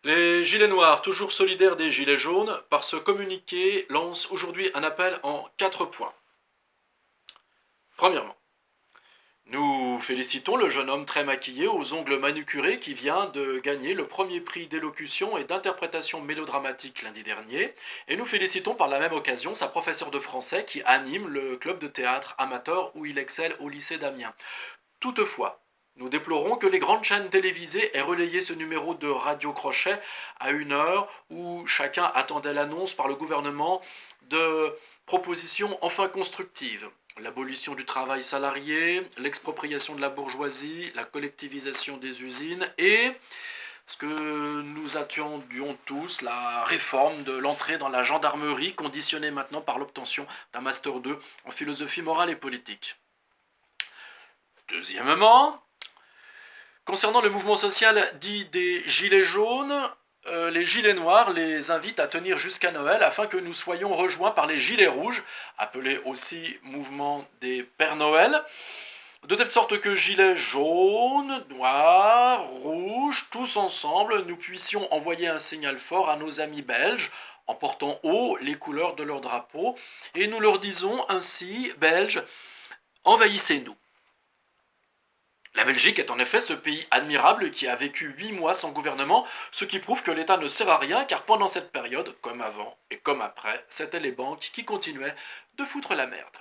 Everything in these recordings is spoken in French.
Les Gilets noirs, toujours solidaires des Gilets jaunes, par ce communiqué, lancent aujourd'hui un appel en 4 points. Premièrement, nous félicitons le jeune homme très maquillé aux ongles manucurés qui vient de gagner le premier prix d'élocution et d'interprétation mélodramatique lundi dernier, et nous félicitons par la même occasion sa professeure de français qui anime le club de théâtre amateur où il excelle au lycée d'Amiens. Toutefois, nous déplorons que les grandes chaînes télévisées aient relayé ce numéro de Radio Crochet à une heure où chacun attendait l'annonce par le gouvernement de propositions enfin constructives. L'abolition du travail salarié, l'expropriation de la bourgeoisie, la collectivisation des usines et ce que nous attendions tous, la réforme de l'entrée dans la gendarmerie conditionnée maintenant par l'obtention d'un Master 2 en philosophie morale et politique. Deuxièmement, concernant le mouvement social dit des Gilets jaunes, les Gilets noirs les invitent à tenir jusqu'à Noël afin que nous soyons rejoints par les Gilets rouges, appelés aussi mouvement des Pères Noël, de telle sorte que Gilets jaunes, noirs, rouges, tous ensemble, nous puissions envoyer un signal fort à nos amis belges en portant haut les couleurs de leur drapeau, et nous leur disons ainsi, Belges, envahissez-nous. La Belgique est en effet ce pays admirable qui a vécu 8 mois sans gouvernement, ce qui prouve que l'État ne sert à rien car pendant cette période, comme avant et comme après, c'étaient les banques qui continuaient de foutre la merde.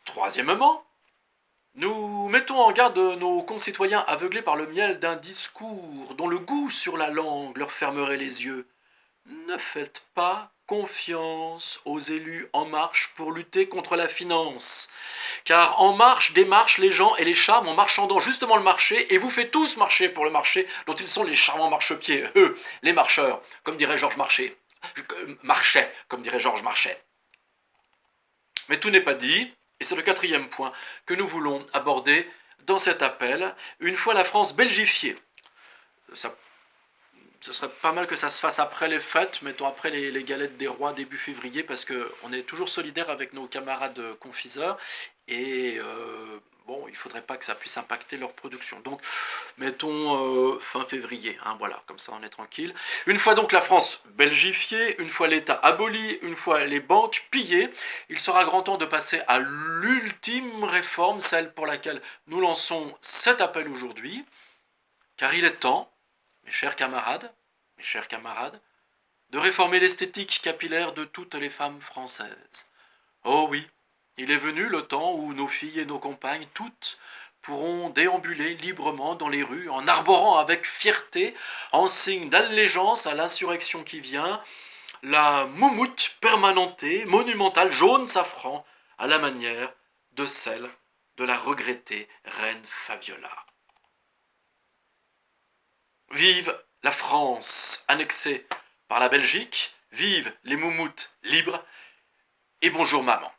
Troisièmement, nous mettons en garde nos concitoyens aveuglés par le miel d'un discours dont le goût sur la langue leur fermerait les yeux. Ne faites pas confiance aux élus En Marche pour lutter contre la finance. Car En Marche démarche les gens et les charme en marchandant justement le marché et vous fait tous marcher pour le marché dont ils sont les charmants marchepieds, eux, les marcheurs, comme dirait Georges Marchais. Marchais, comme dirait Georges Marchais. Mais tout n'est pas dit, et c'est le 4e point que nous voulons aborder dans cet appel, une fois la France belgifiée. Ce serait pas mal que ça se fasse après les fêtes, mettons après les galettes des rois début février, parce qu'on est toujours solidaires avec nos camarades confiseurs, et bon, il faudrait pas que ça puisse impacter leur production. Donc, mettons fin février, hein, voilà, comme ça on est tranquille. Une fois donc la France belgifiée, une fois l'État aboli, une fois les banques pillées, il sera grand temps de passer à l'ultime réforme, celle pour laquelle nous lançons cet appel aujourd'hui, car il est temps, mes chers camarades, de réformer l'esthétique capillaire de toutes les femmes françaises. Oh oui, il est venu le temps où nos filles et nos compagnes, toutes, pourront déambuler librement dans les rues en arborant avec fierté, en signe d'allégeance à l'insurrection qui vient, la moumoute permanentée, monumentale, jaune safran, à la manière de celle de la regrettée reine Fabiola. Vive la France annexée par la Belgique, vive les moumoutes libres, et bonjour maman.